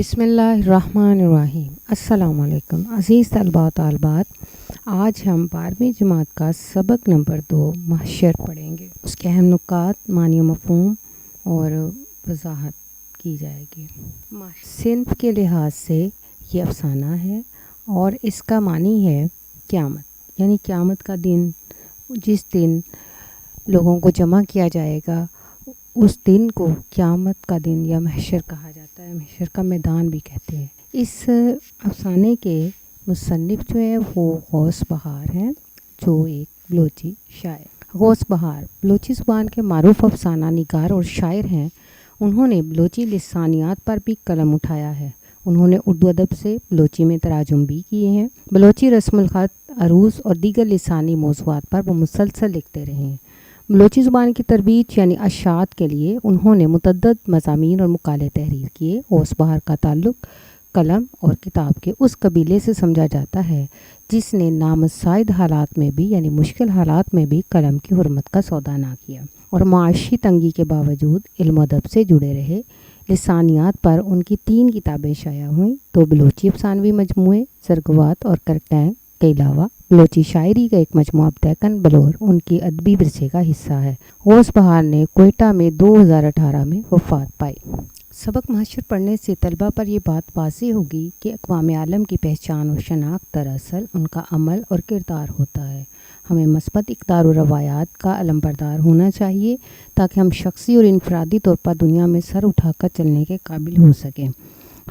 بسم اللہ الرحمن الرحیم۔ السلام علیکم عزیز طلباء و طالبات، آج ہم 12ویں جماعت کا سبق نمبر 2 محشر پڑھیں گے۔ اس کے اہم نکات، معنی و مفہوم اور وضاحت کی جائے گی۔ صنف کے لحاظ سے یہ افسانہ ہے اور اس کا معنی ہے قیامت، یعنی قیامت کا دن، جس دن لوگوں کو جمع کیا جائے گا، اس دن کو قیامت کا دن یا محشر کہا جاتا ہے، محشر کا میدان بھی کہتے ہیں۔ اس افسانے کے مصنف جو ہیں وہ غوث بہار ہیں، جو ایک بلوچی شاعر۔ غوث بہار بلوچی زبان کے معروف افسانہ نگار اور شاعر ہیں۔ انہوں نے بلوچی لسانیات پر بھی قلم اٹھایا ہے۔ انہوں نے اردو ادب سے بلوچی میں تراجم بھی کیے ہیں۔ بلوچی رسم الخط، عروض اور دیگر لسانی موضوعات پر وہ مسلسل لکھتے رہے ہیں۔ بلوچی زبان کی ترویج یعنی اشاعت کے لیے انہوں نے متعدد مضامین اور مقالے تحریر کیے۔ غوث بہار کا تعلق قلم اور کتاب کے اس قبیلے سے سمجھا جاتا ہے جس نے نامساعد حالات میں بھی، یعنی مشکل حالات میں بھی، قلم کی حرمت کا سودا نہ کیا اور معاشی تنگی کے باوجود علم و ادب سے جڑے رہے۔ لسانیات پر ان کی 3 کتابیں شائع ہوئیں، 2 بلوچی افسانوی مجموعے زرگوات اور کرکٹینگ کے علاوہ بلوچی شاعری کا ایک مجموعہ بدیکن بلور ان کی ادبی ورثے کا حصہ ہے۔ غوث بہار نے کوئٹہ میں 2018 میں وفات پائی۔ سبق محشر پڑھنے سے طلبہ پر یہ بات واضح ہوگی کہ اقوام عالم کی پہچان و شناخت دراصل ان کا عمل اور کردار ہوتا ہے۔ ہمیں مثبت اقدار و روایات کا علمبردار ہونا چاہیے تاکہ ہم شخصی اور انفرادی طور پر دنیا میں سر اٹھا کر چلنے کے قابل ہو سکیں۔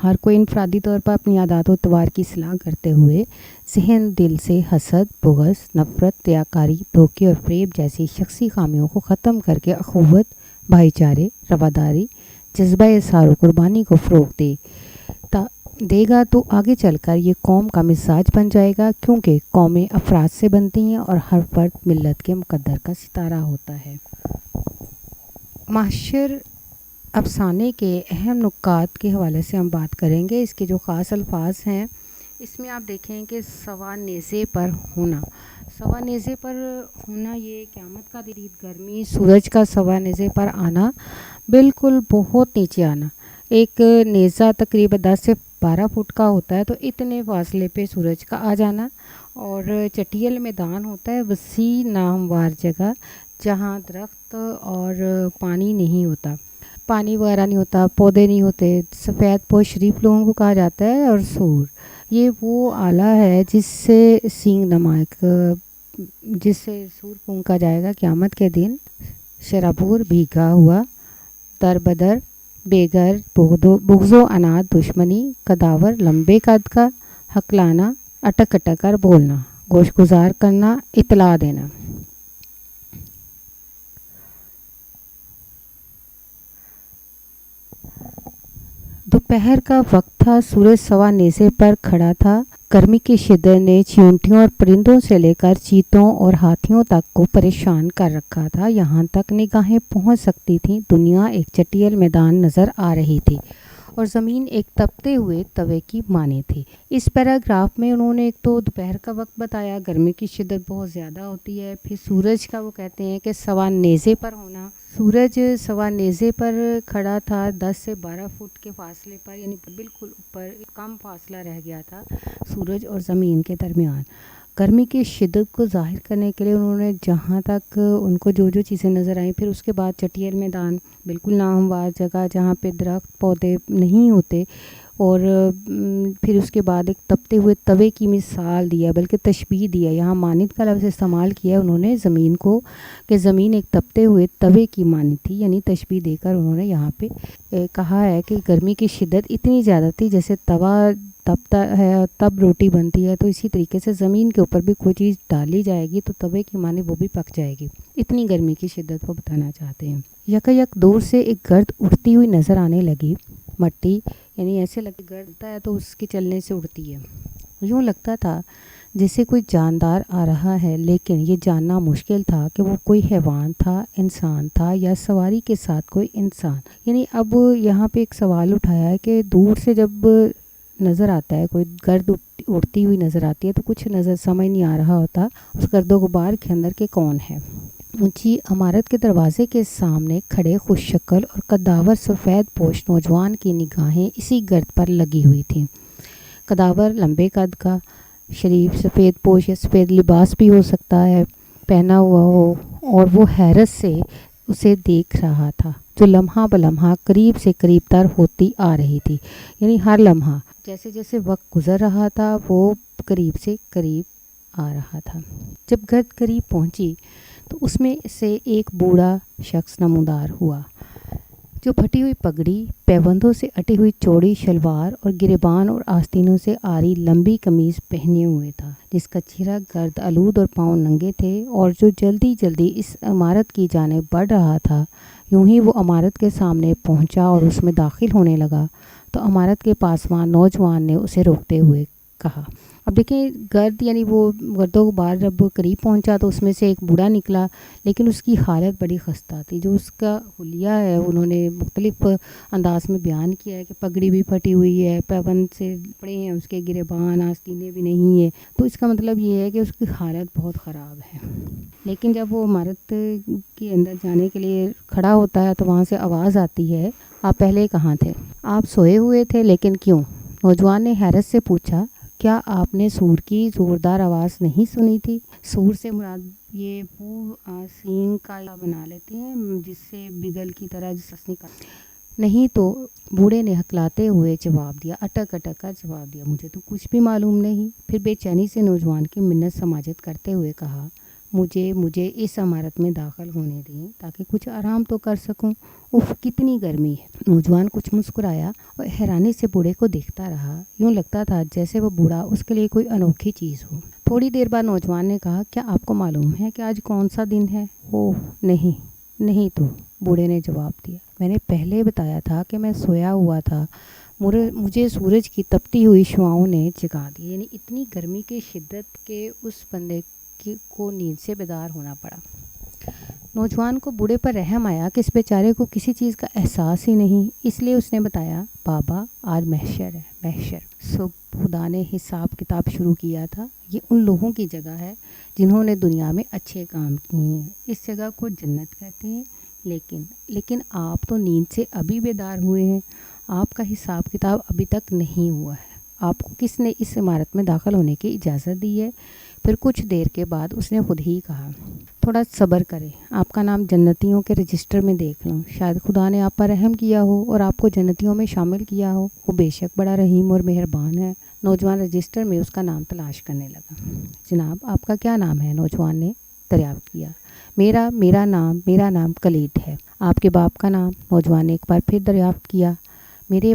ہر کوئی انفرادی طور پر اپنی عادات و اطوار کی اصلاح کرتے ہوئے ذہن دل سے حسد، بغض، نفرت، ریاکاری، دھوکے اور فریب جیسی شخصی خامیوں کو ختم کر کے اخوت، بھائی چارے، رواداری، جذبہ اظہار و قربانی کو فروغ دے گا تو آگے چل کر یہ قوم کا مزاج بن جائے گا، کیونکہ قومیں افراد سے بنتی ہیں اور ہر فرد ملت کے مقدر کا ستارہ ہوتا ہے۔ محشر افسانے کے اہم نکات کے حوالے سے ہم بات کریں گے۔ اس کے جو خاص الفاظ ہیں، اس میں آپ دیکھیں کہ سوا نیزے پر ہونا۔ سوا نیزے پر ہونا یہ قیامت کا شدید گرمی، سورج کا سوا نیزے پر آنا، بالکل بہت نیچے آنا۔ ایک نیزہ تقریباً 10 سے 12 فٹ کا ہوتا ہے، تو اتنے فاصلے پہ سورج کا آ جانا، اور چٹیل میدان ہوتا ہے، وسیع ناہموار جگہ جہاں درخت اور پانی نہیں ہوتا، پانی وغیرہ نہیں ہوتا، پودے نہیں ہوتے، سفید پوش شریف لوگوں کو کہا جاتا ہے۔ اور سور یہ وہ آلہ ہے جس سے سینگ نمائک، جس سے سور پھونکا جائے گا قیامت کے دن۔ شرابور بھیگا ہوا، در بدر بے گھر، بغض و عناد دشمنی، کداور لمبے قد کا، ہکلانا اٹک اٹک کر بولنا، گوش گزار کرنا، اطلاع دینا۔ دوپہر کا وقت تھا، سورج سوا نیزے پر کھڑا تھا۔ گرمی کی شدت نے چیونٹیوں اور پرندوں سے لے کر چیتوں اور ہاتھیوں تک کو پریشان کر رکھا تھا۔ یہاں تک نگاہیں پہنچ سکتی تھیں، دنیا ایک چٹیل میدان نظر آ رہی تھی اور زمین ایک تپتے ہوئے توے کی مانی تھی۔ اس پیراگراف میں انہوں نے ایک تو دوپہر کا وقت بتایا، گرمی کی شدت بہت زیادہ ہوتی ہے، پھر سورج کا وہ کہتے ہیں کہ سوا نیزے پر ہونا۔ سورج سوا نیزے پر کھڑا تھا، 10 سے 12 فٹ کے فاصلے پر، یعنی بالکل اوپر، کم فاصلہ رہ گیا تھا سورج اور زمین کے درمیان۔ گرمی کی شدت کو ظاہر کرنے کے لیے انہوں نے جہاں تک ان کو جو چیزیں نظر آئیں، پھر اس کے بعد چٹیل میدان، بالکل ناہموار جگہ جہاں پہ درخت پودے نہیں ہوتے، اور پھر اس کے بعد ایک تپتے ہوئے توے کی مثال دیا، بلکہ تشبیہ دیا، یہاں مانند کا لفظ استعمال کیا انہوں نے زمین کو، کہ زمین ایک تپتے ہوئے توے کی مانند تھی، یعنی تشبیہ دے کر انہوں نے یہاں پہ کہا ہے کہ گرمی کی شدت اتنی زیادہ تھی، جیسے توا تپتا ہے تب روٹی بنتی ہے، تو اسی طریقے سے زمین کے اوپر بھی کوئی چیز ڈالی جائے گی تو توے کی مانند وہ بھی پک جائے گی، اتنی گرمی کی شدت وہ بتانا چاہتے ہیں۔ یک دور سے ایک گرد اڑتی ہوئی نظر آنے لگی، مٹی، یعنی ایسے لگتا گرتا ہے تو اس کے چلنے سے اڑتی ہے۔ یوں لگتا تھا جیسے کوئی جاندار آ رہا ہے، لیکن یہ جاننا مشکل تھا کہ وہ کوئی حیوان تھا، انسان تھا، یا سواری کے ساتھ کوئی انسان۔ یعنی اب یہاں پہ ایک سوال اٹھایا ہے کہ دور سے جب نظر آتا ہے، کوئی گرد اڑتی ہوئی نظر آتی ہے، تو کچھ نظر سمجھ نہیں آ رہا ہوتا اس گرد و غبار کے اندر کہ کون ہے۔ اونچی عمارت کے دروازے کے سامنے کھڑے خوش شکل اور قداور سفید پوش نوجوان کی نگاہیں اسی گرد پر لگی ہوئی تھیں۔ قداور لمبے قد کا، شریف سفید پوش یا سفید لباس بھی ہو سکتا ہے پہنا ہوا ہو، اور وہ حیرت سے اسے دیکھ رہا تھا جو لمحہ بلمحہ قریب سے قریب تر ہوتی آ رہی تھی۔ یعنی ہر لمحہ جیسے جیسے وقت گزر رہا تھا وہ قریب سے قریب آ رہا تھا۔ جب گرد قریب پہنچی تو اس میں سے ایک بوڑھا شخص نمودار ہوا جو پھٹی ہوئی پگڑی، پیبندوں سے اٹی ہوئی چوڑی شلوار اور گریبان اور آستینوں سے آری لمبی قمیض پہنے ہوئے تھا، جس کا چہرہ گرد آلود اور پاؤں ننگے تھے، اور جو جلدی جلدی اس عمارت کی جانب بڑھ رہا تھا۔ یوں ہی وہ عمارت کے سامنے پہنچا اور اس میں داخل ہونے لگا تو عمارت کے پاسبان نوجوان نے اسے روکتے ہوئے کہا۔ اب دیکھیں گرد، یعنی وہ گرد و غبار جب قریب پہنچا تو اس میں سے ایک بوڑھا نکلا، لیکن اس کی حالت بڑی خستہ تھی۔ جو اس کا حلیہ ہے انہوں نے مختلف انداز میں بیان کیا ہے کہ پگڑی بھی پھٹی ہوئی ہے، پیبند سے پڑے ہیں اس کے گریبان، آستینے بھی نہیں ہیں، تو اس کا مطلب یہ ہے کہ اس کی حالت بہت خراب ہے۔ لیکن جب وہ عمارت کے اندر جانے کے لیے کھڑا ہوتا ہے تو وہاں سے آواز آتی ہے، آپ پہلے کہاں تھے؟ آپ سوئے ہوئے تھے، لیکن کیوں؟ نوجوان نے حیرت سے پوچھا، کیا آپ نے سور کی زوردار آواز نہیں سنی تھی؟ سور سے مراد یہ وہ سینگ کا بنا لیتے ہیں جس سے بگل کی طرح جس نکال۔ نہیں تو، بوڑھے نے ہکلاتے ہوئے جواب دیا، اٹک اٹک کر جواب دیا، مجھے تو کچھ بھی معلوم نہیں۔ پھر بے چینی سے نوجوان کی منت سماجت کرتے ہوئے کہا، مجھے اس عمارت میں داخل ہونے دیں تاکہ کچھ آرام تو کر سکوں۔ اف، کتنی گرمی ہے۔ نوجوان کچھ مسکرایا اور حیرانی سے بوڑھے کو دیکھتا رہا، یوں لگتا تھا جیسے وہ بوڑھا اس کے لیے کوئی انوکھی چیز ہو۔ تھوڑی دیر بعد نوجوان نے کہا، کیا آپ کو معلوم ہے کہ آج کون سا دن ہے؟ اوہ نہیں تو، بوڑھے نے جواب دیا، میں نے پہلے بتایا تھا کہ میں سویا ہوا تھا، مجھے سورج کی تپتی ہوئی شعاؤں نے جگا دیا۔ یعنی اتنی گرمی کی شدت کے اس بندے کو نیند سے بیدار ہونا پڑا۔ نوجوان کو بوڑھے پر رحم آیا کہ اس بیچارے کو کسی چیز کا احساس ہی نہیں، اس لیے اس نے بتایا، بابا آج محشر ہے، محشر۔ صبح خدا نے حساب کتاب شروع کیا تھا۔ یہ ان لوگوں کی جگہ ہے جنہوں نے دنیا میں اچھے کام کیے ہیں، اس جگہ کو جنت کہتے ہیں۔ لیکن آپ تو نیند سے ابھی بیدار ہوئے ہیں، آپ کا حساب کتاب ابھی تک نہیں ہوا ہے۔ آپ کو کس نے اس عمارت میں داخل ہونے کی اجازت دی ہے؟ پھر کچھ دیر کے بعد اس نے خود ہی کہا، تھوڑا صبر کریں، آپ کا نام جنتیوں کے رجسٹر میں دیکھ لوں، شاید خدا نے آپ پر رحم کیا ہو اور آپ کو جنتیوں میں شامل کیا ہو، وہ بے شک بڑا رحیم اور مہربان ہے۔ نوجوان رجسٹر میں اس کا نام تلاش کرنے لگا۔ جناب آپ کا کیا نام ہے؟ نوجوان نے دریافت کیا۔ میرا نام کلید ہے۔ آپ کے باپ کا نام؟ نوجوان نے ایک بار پھر دریافت کیا۔ میرے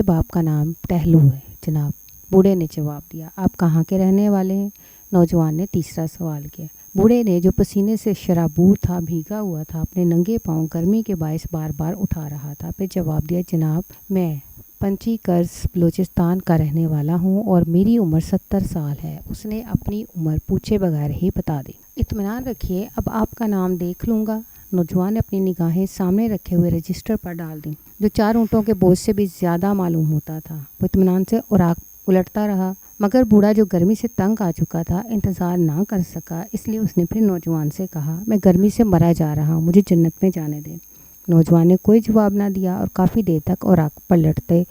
باپ کا نام ٹہلو ہے جناب، بوڑھے نے جواب دیا۔ آپ کہاں کے رہنے والے ہیں؟ نوجوان نے تیسرا سوال کیا۔ بوڑھے نے، جو پسینے سے شرابور تھا، بھیگا ہوا تھا، اپنے ننگے پاؤں گرمی کے باعث بار بار اٹھا رہا تھا، پھر جواب دیا، جناب میں پنچی کرز بلوچستان کا رہنے والا ہوں اور میری عمر 70 سال ہے۔ اس نے اپنی عمر پوچھے بغیر ہی بتا دی۔ اطمینان رکھیے، اب آپ کا نام دیکھ لوں گا۔ نوجوان نے اپنی نگاہیں سامنے رکھے ہوئے رجسٹر پر ڈال دیں، جو 4 اونٹوں کے بوجھ سے بھی زیادہ معلوم ہوتا تھا۔ وہ اطمینان سے اوراق الٹتا رہا، مگر بوڑھا جو گرمی سے تنگ آ چکا تھا انتظار نہ کر سکا، اس لیے اس نے پھر نوجوان سے کہا، میں گرمی سے مرا جا رہا ہوں، مجھے جنت میں جانے دیں۔ نوجوان نے کوئی جواب نہ دیا اور کافی دیر تک اوراق پلٹتے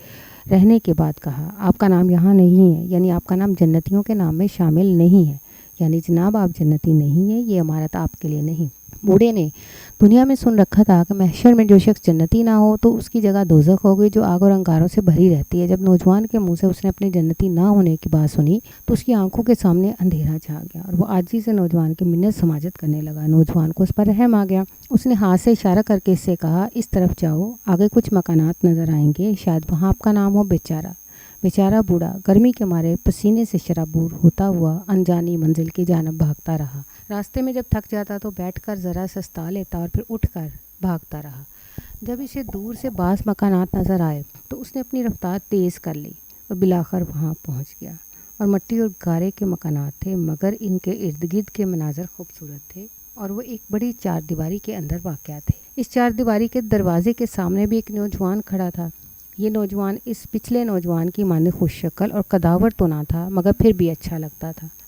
رہنے کے بعد کہا، آپ کا نام یہاں نہیں ہے، یعنی آپ کا نام جنتیوں کے نام میں شامل نہیں ہے، یعنی جناب آپ جنتی نہیں ہیں، یہ عمارت آپ کے لیے نہیں۔ بوڑھے نے دنیا میں سن رکھا تھا کہ محشر میں جو شخص جنتی نہ ہو تو اس کی جگہ دوزخ ہوگی جو آگ اور انگاروں سے بھری رہتی ہے۔ جب نوجوان کے منہ سے اس نے اپنے جنتی نہ ہونے کی بات سنی تو اس کی آنکھوں کے سامنے اندھیرا چھا گیا اور وہ عاجزی سے نوجوان کی منت سماجت کرنے لگا۔ نوجوان کو اس پر رحم آ گیا، اس نے ہاتھ سے اشارہ کر کے اس سے کہا، اس طرف جاؤ، آگے کچھ مکانات نظر آئیں گے، شاید وہاں آپ کا نام ہو۔ بیچارہ بوڑھا گرمی کے مارے پسینے سے شرابور ہوتا ہوا انجانی منزل کی جانب بھاگتا رہا۔ راستے میں جب تھک جاتا تو بیٹھ کر ذرا سستا لیتا اور پھر اٹھ کر بھاگتا رہا۔ جب اسے دور سے بعض مکانات نظر آئے تو اس نے اپنی رفتار تیز کر لی اور بالآخر وہاں پہنچ گیا، اور مٹی اور گارے کے مکانات تھے، مگر ان کے ارد گرد کے مناظر خوبصورت تھے اور وہ ایک بڑی 4 دیواری کے اندر واقع تھے۔ اس 4 دیواری کے دروازے کے سامنے بھی ایک نوجوان کھڑا تھا۔ یہ نوجوان اس پچھلے نوجوان کی مانند خوش شکل اور قداور تو نہ تھا، مگر پھر بھی اچھا لگتا تھا۔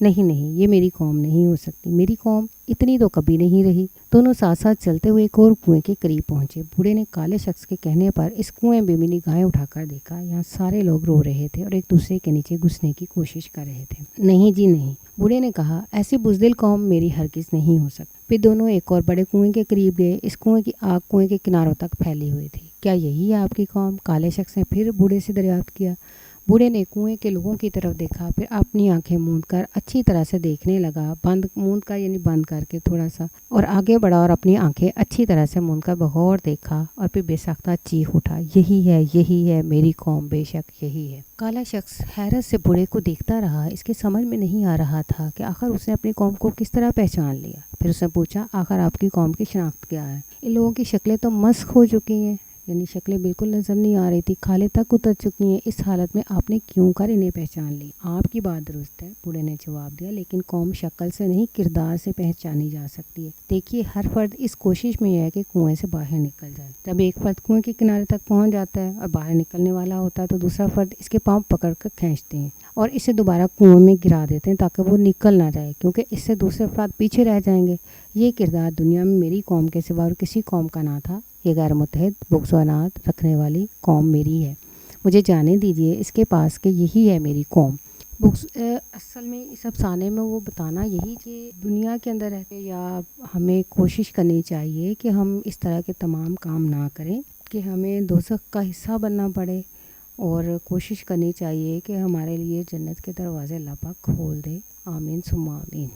نہیں نہیں، یہ میری قوم نہیں ہو سکتی، میری قوم اتنی تو کبھی نہیں رہی۔ دونوں ساتھ ساتھ چلتے ہوئے ایک اور کنویں کے قریب پہنچے۔ بوڑھے نے کالے شخص کے کہنے پر اس کنویں میں بھی نگاہیں اٹھا کر دیکھا۔ یہاں سارے لوگ رو رہے تھے اور ایک دوسرے کے نیچے گھسنے کی کوشش کر رہے تھے۔ نہیں جی نہیں، بوڑھے نے کہا، ایسی بزدل قوم میری ہرگز نہیں ہو سکتی۔ پھر دونوں ایک اور بڑے کنویں کے قریب گئے۔ اس کنویں کی آگ کنویں کے کناروں تک پھیلی ہوئی تھی۔ کیا یہی ہے آپ کی قوم؟ کالے شخص نے پھر بوڑھے سے دریافت کیا۔ بوڑھے نے کنویں کے لوگوں کی طرف دیکھا، پھر اپنی آنکھیں موند کر اچھی طرح سے دیکھنے لگا۔ موند کر یعنی بند کر کے تھوڑا سا، اور آگے بڑھا اور اپنی آنکھیں اچھی طرح سے موند کر بغور دیکھا، اور پھر بے ساختہ چیخ اٹھا، یہی ہے میری قوم، بے شک یہی ہے۔ کالا شخص حیرت سے بوڑھے کو دیکھتا رہا۔ اس کے سمجھ میں نہیں آ رہا تھا کہ آخر اس نے اپنی قوم کو کس طرح پہچان لیا۔ پھر اس نے پوچھا، آخر آپ کی قوم کی شناخت کیا ہے؟ ان لوگوں کی شکلیں تو مسخ ہو چکی ہیں، یعنی شکلیں بالکل نظر نہیں آ رہی تھی، کھالے تک اتر چکی ہیں۔ اس حالت میں آپ نے کیوں کر انہیں پہچان لی؟ آپ کی بات درست ہے، بوڑھے نے جواب دیا، لیکن قوم شکل سے نہیں کردار سے پہچانی جا سکتی ہے۔ دیکھیے، ہر فرد اس کوشش میں ہے کہ کنویں سے باہر نکل جائے۔ جب ایک فرد کنویں کے کنارے تک پہنچ جاتا ہے اور باہر نکلنے والا ہوتا ہے تو دوسرا فرد اس کے پاؤں پکڑ کر کھینچتے ہیں اور اسے دوبارہ کنویں میں گرا دیتے ہیں تاکہ وہ نکل نہ جائے، کیونکہ اس سے دوسرے افراد پیچھے رہ جائیں گے۔ یہ کردار دنیا میں میری قوم کے سوا اور کسی قوم کا نہ تھا۔ یہ غیر متحد بغضانات رکھنے والی قوم میری ہے۔ مجھے جانے دیجیے اس کے پاس کہ یہی ہے میری قوم۔ اصل میں اس افسانے میں وہ بتانا یہی کہ دنیا کے اندر رہتے یا ہمیں کوشش کرنی چاہیے کہ ہم اس طرح کے تمام کام نہ کریں کہ ہمیں دوزخ کا حصہ بننا پڑے، اور کوشش کرنی چاہیے کہ ہمارے لیے جنت کے دروازے اللہ پاک کھول دے۔ آمین ثم آمین۔